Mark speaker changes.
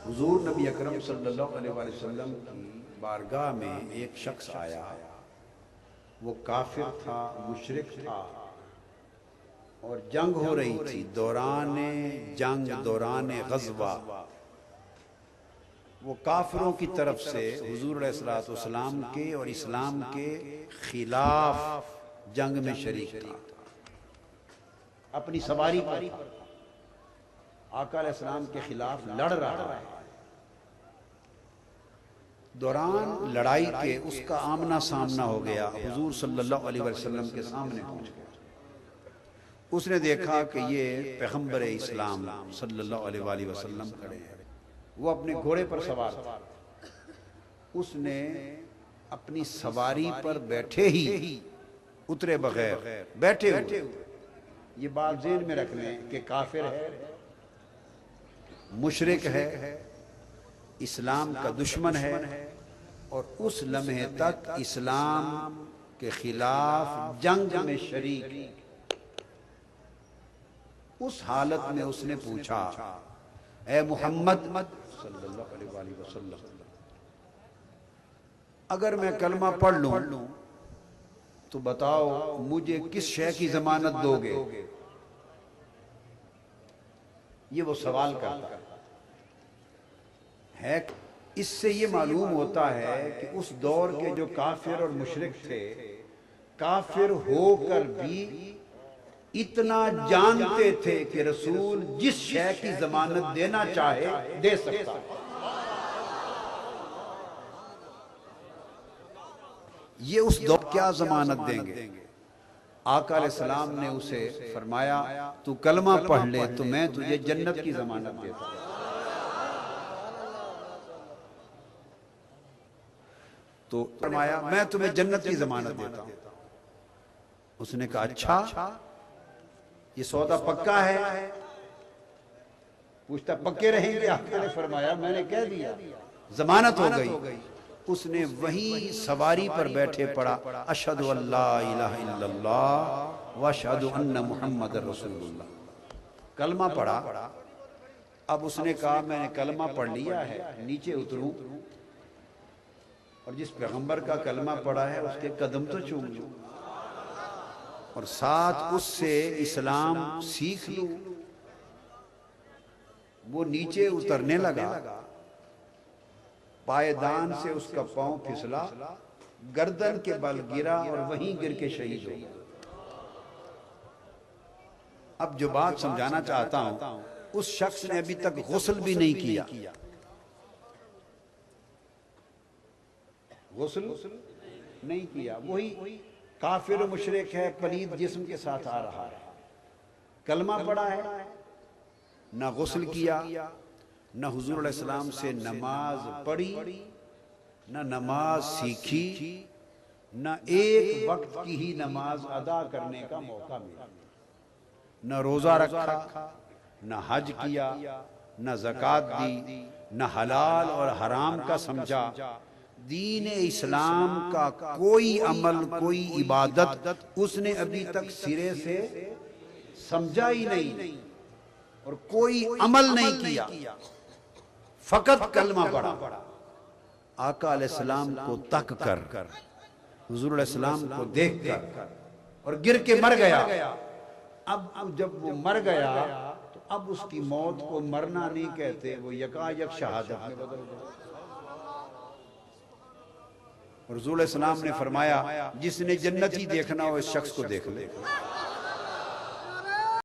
Speaker 1: حضور نبی اکرم صلی اللہ علیہ وآلہ وسلم کی بارگاہ میں ایک شخص آیا، وہ کافر تھا، مشرک تھا، اور جنگ ہو رہی تھی۔ دوران جنگ، دوران غزوہ، وہ کافروں کی طرف سے حضور علیہ الصلوۃ والسلام کے اور اسلام کے خلاف جنگ میں شریک تھا، اپنی سواری پر آقا علیہ السلام کے خلاف لڑ رہا ہے۔ دوران لڑائی کے اس کا آمنا سامنا ہو گیا، حضور صلی اللہ علیہ وسلم کے سامنے پہنچ گیا۔ اس نے دیکھا کہ یہ پیغمبر اسلام صلی اللہ علیہ وآلہ وسلم کھڑے ہیں، وہ اپنے گھوڑے پر سوار تھا۔ اس نے اپنی سواری پر بیٹھے ہی، اترے بغیر، بیٹھے ہوئے، یہ بات ذہن میں رکھ لیں کہ کافر ہے، مشرک ہے، اسلام کا دشمن ہے، اور اس لمحے تک اسلام کے خلاف جنگ میں شریک۔ اس حالت میں اس نے پوچھا، اے محمد صلی اللہ علیہ وآلہ وسلم، اگر میں کلمہ پڑھ لوں تو بتاؤ مجھے کس شے کی ضمانت دو گے؟ یہ وہ سوال کرتا ہے۔ اس سے یہ معلوم ہوتا ہے کہ اس دور کے جو کافر اور مشرک تھے، کافر ہو کر بھی اتنا جانتے تھے کہ رسول جس شے کی ضمانت دینا چاہے دے سکتا ہے۔ یہ اس دور کیا ضمانت دیں گے؟ آقا علیہ السلام نے اسے فرمایا، تو کلمہ پڑھ لے تو میں تجھے جنت کی ضمانت دیتا ہوں۔ تو فرمایا، میں تمہیں جنت کی ضمانت دیتا ہوں۔ اس نے کہا، اچھا یہ سودا پکا ہے؟ پوچھتا پکے رہیں گے؟ آقا نے فرمایا، میں نے کہہ دیا، ضمانت ہو گئی۔ اس نے وہیں سواری پر بیٹھے پڑا، اشہد ان لا الہ الا اللہ واشہد ان محمد رسول اللہ، کلمہ پڑھا۔ اب اس نے کہا، میں نے کلمہ پڑھ لیا ہے، نیچے اتروں اور جس پیغمبر کا کلمہ پڑھا ہے اس کے قدم تو چوم لوں، اور ساتھ اس سے اسلام سیکھ لوں۔ وہ نیچے اترنے لگا، پائیدان سے اس کا پاؤں پھسلا، گردن کے بل گرا اور وہیں گر کے شہید ہو گیا۔ اب جو بات سمجھانا چاہتا ہوں، اس شخص نے ابھی تک غسل بھی نہیں کیا، غسل نہیں کیا، وہی کافر و مشرک ہے، پلید جسم کے ساتھ آ رہا ہے، کلمہ پڑھا ہے، نہ غسل کیا، نہ حضور علیہ السلام سے نماز پڑھی، نہ نماز سیکھی، نہ ایک وقت کی ہی نماز ادا کرنے کا موقع ملا، نہ روزہ رکھا، نہ حج کیا، نہ زکوٰۃ دی، نہ حلال اور حرام کا سمجھا۔ دین اسلام کا کوئی عمل، کوئی عبادت اس نے ابھی تک سرے سے سمجھا ہی نہیں، اور کوئی عمل نہیں کیا، فقط کلمہ پڑھا۔ آقا علیہ السلام کو تک کر، حضور علیہ السلام کو دیکھ کر، اور گر کے مر گیا۔ اب جب وہ مر گیا تو اب اس کی موت کو مرنا نہیں کہتے، وہ یکایک شہادت میں بدل گیا۔ رسول علیہ السلام نے فرمایا، جس نے جنتی دیکھنا ہو اس شخص کو دیکھ لے۔